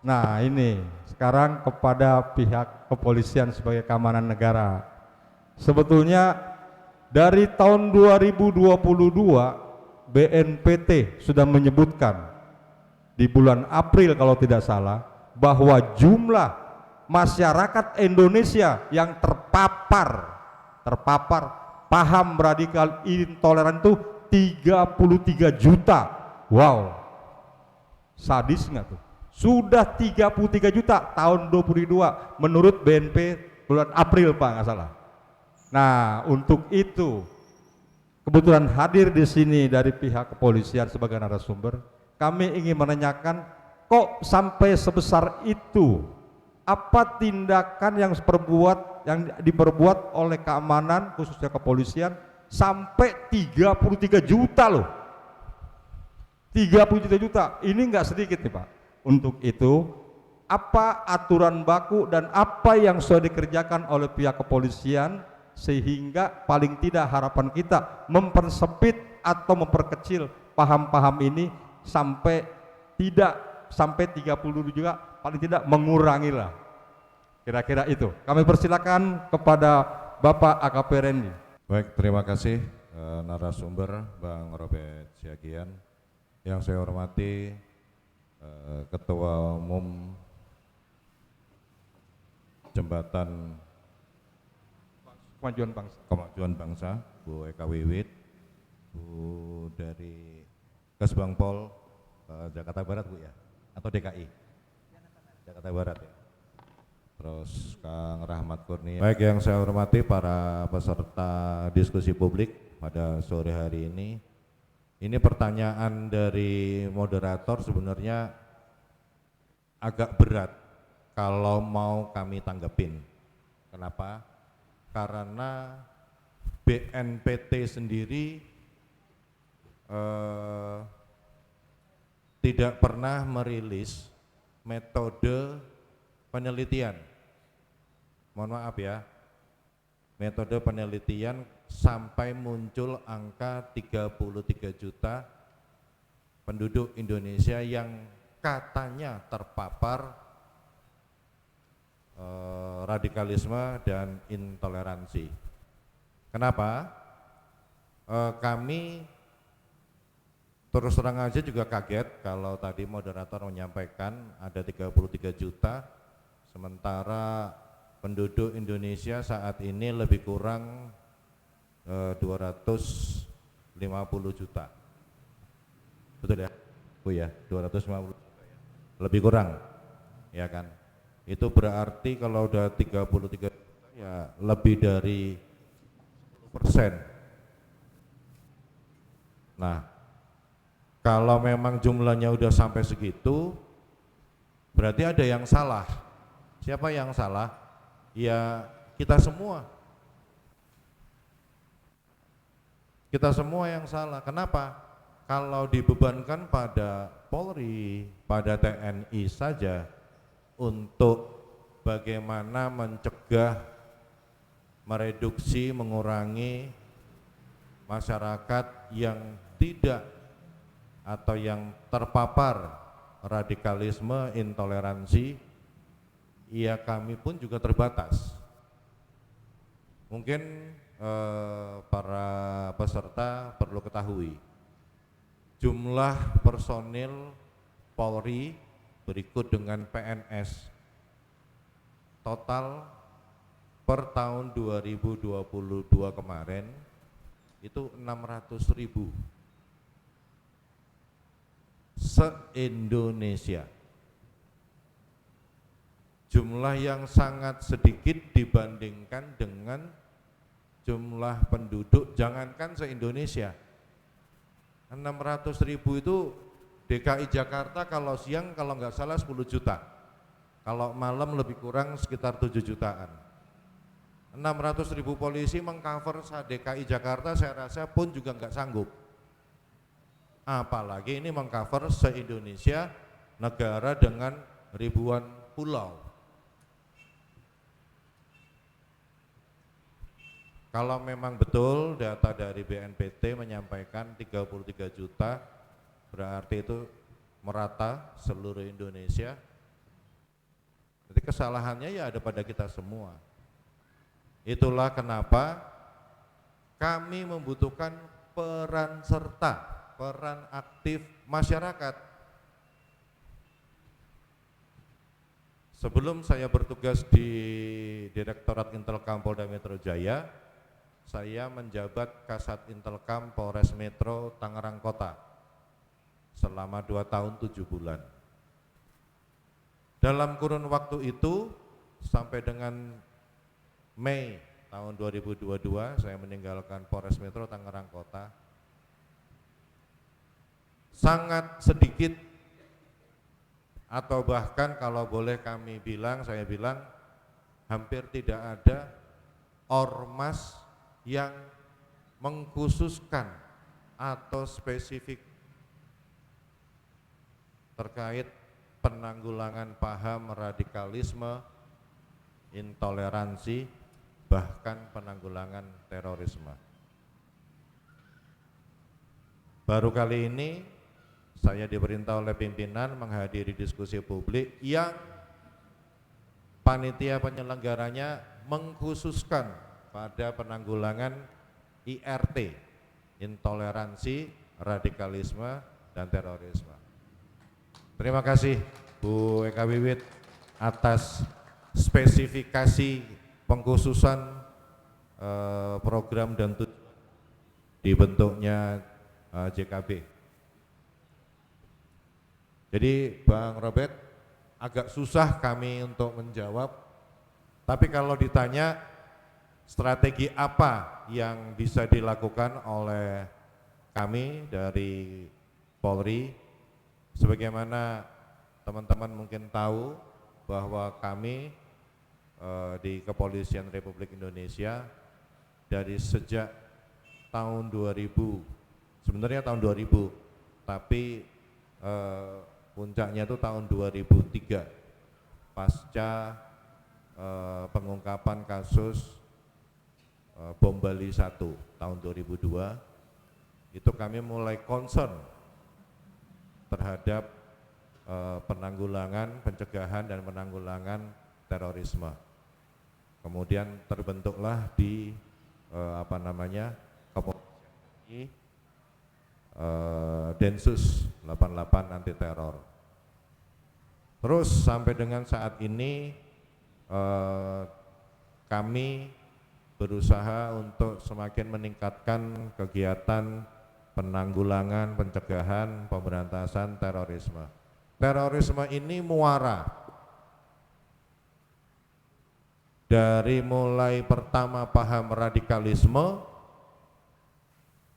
Nah ini sekarang kepada pihak kepolisian sebagai keamanan negara. Sebetulnya dari tahun 2022 BNPT sudah menyebutkan di bulan April kalau tidak salah bahwa jumlah masyarakat Indonesia yang terpapar paham radikal intoleran itu 33 juta. Wow, sadis nggak tuh? Sudah 33 juta tahun 2022 menurut BNP bulan April Pak, nggak salah. Nah untuk itu kebetulan hadir di sini dari pihak kepolisian sebagai narasumber, kami ingin menanyakan kok sampai sebesar itu, apa tindakan yang diperbuat oleh keamanan khususnya kepolisian sampai 33 juta loh. 33 juta ini nggak sedikit nih Pak. Untuk itu apa aturan baku dan apa yang sudah dikerjakan oleh pihak kepolisian sehingga paling tidak harapan kita mempersempit atau memperkecil paham-paham ini sampai tidak sampai 30 juga, paling tidak mengurangi lah. Kira-kira itu. Kami persilakan kepada Bapak AKP Randy. Baik, terima kasih narasumber Bang Robert Siagian. Yang saya hormati Ketua Umum Jembatan Kemajuan Bangsa, Bu Eka Wiwit, Bu dari Kesbangpol Jakarta Barat Bu ya, atau DKI? Jakarta Barat ya. Terus Kang Rahmat Kurnia. Baik, yang saya hormati para peserta diskusi publik pada sore hari ini. Ini pertanyaan dari moderator sebenarnya agak berat kalau mau kami tanggepin. Kenapa? Karena BNPT sendiri tidak pernah merilis metode penelitian. Mohon maaf ya, metode penelitian sampai muncul angka 33 juta penduduk Indonesia yang katanya terpapar radikalisme dan intoleransi. Kenapa? Kami terus terang aja juga kaget kalau tadi moderator menyampaikan ada 33 juta, sementara penduduk Indonesia saat ini lebih kurang 250 juta. Betul ya? Bu ya, 250 juta ya. Lebih kurang, ya kan? Itu berarti kalau udah 33 juta ya lebih dari 10%. Nah, kalau memang jumlahnya udah sampai segitu, berarti ada yang salah. Siapa yang salah? Ya kita semua. Kita semua yang salah. Kenapa? Kalau dibebankan pada Polri, pada TNI saja untuk bagaimana mencegah, mereduksi, mengurangi masyarakat yang tidak atau yang terpapar radikalisme, intoleransi, ya kami pun juga terbatas. Mungkin para peserta perlu ketahui jumlah personil Polri berikut dengan PNS total per tahun 2022 kemarin itu 600.000 se-Indonesia. Jumlah yang sangat sedikit dibandingkan dengan jumlah penduduk, jangankan se-Indonesia, 600.000 itu DKI Jakarta kalau siang kalau nggak salah 10 juta, kalau malam lebih kurang sekitar 7 jutaan. 600.000 polisi mengcover DKI Jakarta saya rasa pun juga nggak sanggup, apalagi ini mengcover se-Indonesia, negara dengan ribuan pulau. Kalau memang betul data dari BNPT menyampaikan 33 juta, berarti itu merata seluruh Indonesia. Jadi kesalahannya ya ada pada kita semua. Itulah kenapa kami membutuhkan peran serta, peran aktif masyarakat. Sebelum saya bertugas di Direktorat Intelkam Polda Metro Jaya, saya menjabat Kasat Intelkam Polres Metro Tangerang Kota selama 2 tahun 7 bulan. Dalam kurun waktu itu sampai dengan Mei tahun 2022 saya meninggalkan Polres Metro Tangerang Kota. Sangat sedikit atau bahkan kalau boleh kami bilang, saya bilang hampir tidak ada ormas yang mengkhususkan atau spesifik terkait penanggulangan paham radikalisme, intoleransi, bahkan penanggulangan terorisme. Baru kali ini saya diperintah oleh pimpinan menghadiri diskusi publik yang panitia penyelenggaranya mengkhususkan pada penanggulangan IRT, intoleransi, radikalisme, dan terorisme. Terima kasih Bu Eka Wiwit atas spesifikasi pengkhususan program dan dibentuknya JKB. Jadi Bang Robert, agak susah kami untuk menjawab, tapi kalau ditanya strategi apa yang bisa dilakukan oleh kami dari Polri, sebagaimana teman-teman mungkin tahu bahwa kami di Kepolisian Republik Indonesia dari sejak tahun 2000, sebenarnya tahun 2000, tapi puncaknya itu tahun 2003 pasca pengungkapan kasus bom Bali 1 tahun 2002, itu kami mulai concern terhadap penanggulangan, pencegahan dan penanggulangan terorisme. Kemudian terbentuklah di Densus 88 anti teror. Terus sampai dengan saat ini kami berusaha untuk semakin meningkatkan kegiatan penanggulangan, pencegahan, pemberantasan terorisme. Terorisme ini muara dari mulai pertama paham radikalisme,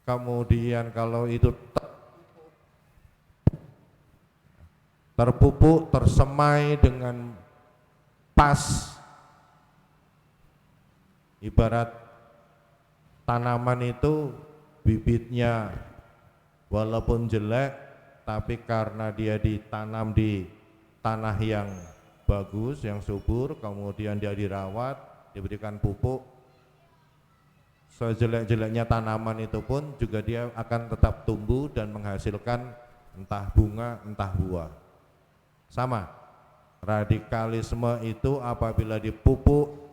kemudian kalau itu terpupuk, tersemai dengan pas, ibarat tanaman itu bibitnya walaupun jelek, tapi karena dia ditanam di tanah yang bagus, yang subur, kemudian dia dirawat, diberikan pupuk, sejelek-jeleknya tanaman itu pun juga dia akan tetap tumbuh dan menghasilkan entah bunga, entah buah. Sama, radikalisme itu apabila dipupuk,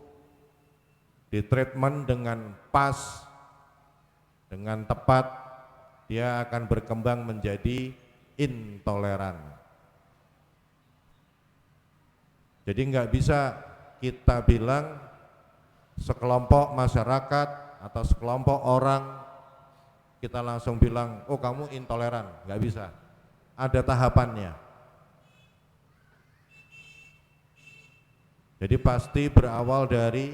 ditreatment dengan pas, dengan tepat, dia akan berkembang menjadi intoleran. Jadi nggak bisa kita bilang sekelompok masyarakat atau sekelompok orang kita langsung bilang, oh kamu intoleran, nggak bisa. Ada tahapannya. Jadi pasti berawal dari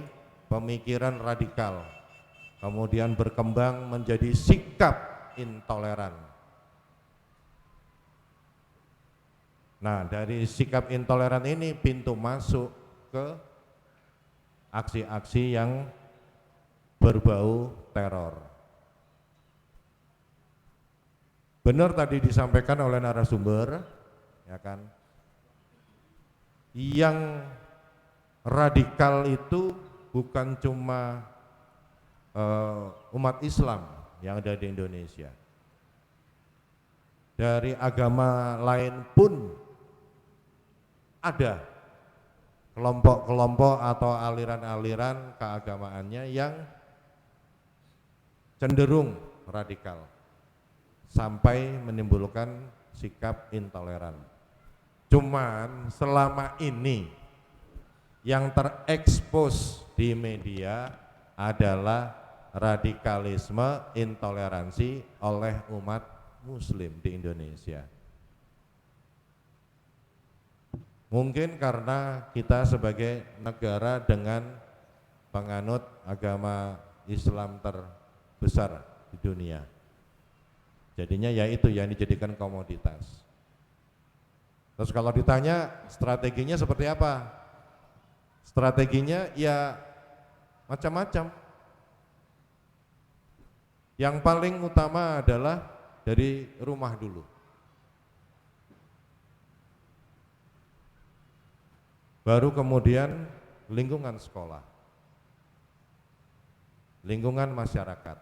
pemikiran radikal, kemudian berkembang menjadi sikap intoleran. Nah, dari sikap intoleran ini pintu masuk ke aksi-aksi yang berbau teror. Benar tadi disampaikan oleh narasumber, ya kan? Yang radikal itu bukan cuma umat Islam yang ada di Indonesia. Dari agama lain pun ada kelompok-kelompok atau aliran-aliran keagamaannya yang cenderung radikal sampai menimbulkan sikap intoleran. Cuman selama ini yang terekspos di media adalah radikalisme, intoleransi oleh umat muslim di Indonesia. Mungkin karena kita sebagai negara dengan penganut agama Islam terbesar di dunia, jadinya ya itu yang dijadikan komoditas. Terus kalau ditanya strateginya seperti apa? Strateginya ya macam-macam. Yang paling utama adalah dari rumah dulu. Baru kemudian lingkungan sekolah, lingkungan masyarakat.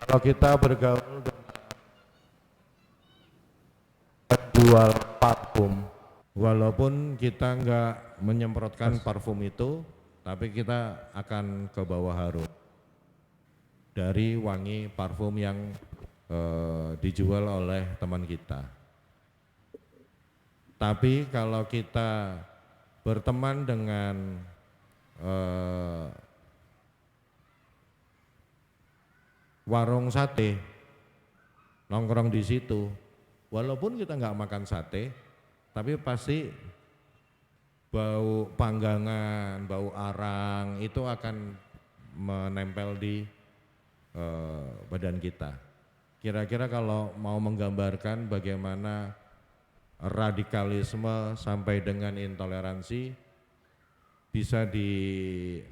Kalau kita bergaul dengan jual parfum, walaupun kita nggak menyemprotkan parfum itu, tapi kita akan ke bawah harum dari wangi parfum yang dijual oleh teman kita. Tapi kalau kita berteman dengan warung sate, nongkrong di situ, walaupun kita nggak makan sate, tapi pasti bau panggangan, bau arang itu akan menempel di badan kita. Kira-kira kalau mau menggambarkan bagaimana radikalisme sampai dengan intoleransi, bisa digunakan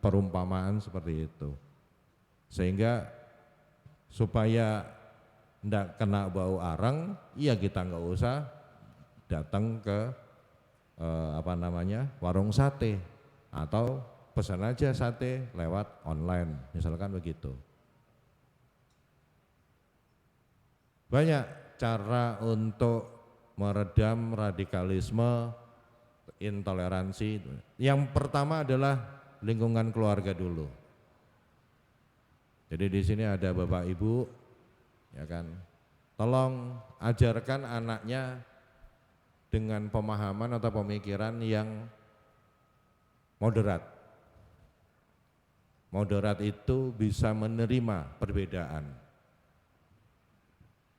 perumpamaan seperti itu. Sehingga supaya tidak kena bau arang, ya kita nggak usah datang ke warung sate, atau pesan aja sate lewat online, misalkan begitu. Banyak cara untuk meredam radikalisme, intoleransi. Yang pertama adalah lingkungan keluarga dulu. Jadi di sini ada Bapak Ibu, ya kan. Tolong ajarkan anaknya dengan pemahaman atau pemikiran yang moderat. Moderat itu bisa menerima perbedaan.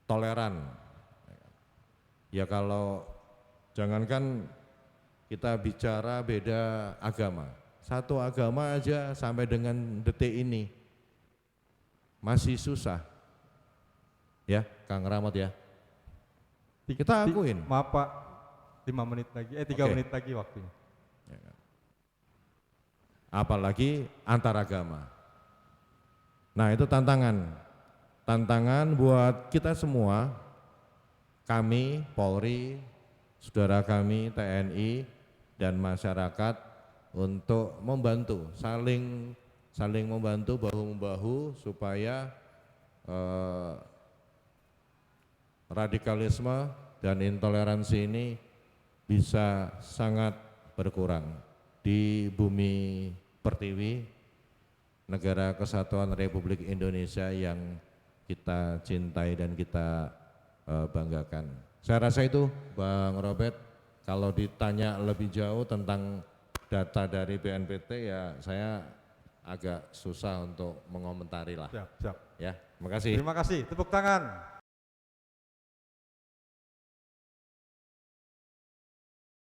Toleran. Ya kalau jangankan kita bicara beda agama, satu agama aja sampai dengan detik ini masih susah. Ya, Kang Rahmat ya. Kita akuin. Maaf Pak, 5 menit lagi, 3 menit lagi waktunya. Apalagi antar agama. Nah itu tantangan. Tantangan buat kita semua, kami, Polri, saudara kami, TNI, dan masyarakat untuk membantu, saling membantu bahu-membahu supaya radikalisme dan intoleransi ini bisa sangat berkurang di bumi pertiwi, negara kesatuan Republik Indonesia yang kita cintai dan kita banggakan. Saya rasa itu Bang Robert, kalau ditanya lebih jauh tentang data dari BNPT ya saya agak susah untuk mengomentari lah. Siap. Ya, terima kasih. Terima kasih, tepuk tangan.